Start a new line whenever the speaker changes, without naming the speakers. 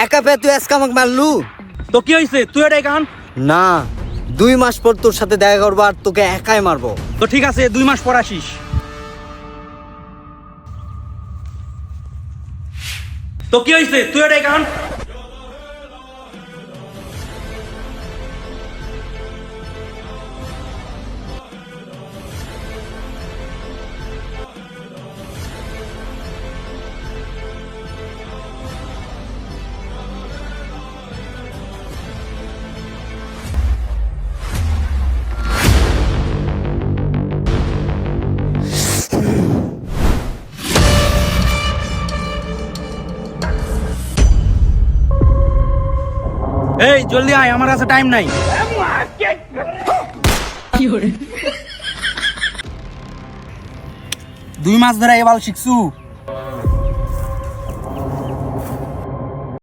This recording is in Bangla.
একা পেয়ে তুই আজকে আমাকে মারলু?
তো কি হয়েছে, তুই এটাই কান।
না, 2 মাস পর তোর সাথে দেখা করবো আর তোকে একাই মারবো।
তো ঠিক আছে, 2 মাস পর আসিস। তো কি হয়েছে, তুই এটাই কান। এই জলদি আয়, আমার কাছে টাইম নাই। 2 মাস ধরে এবার শিখছু।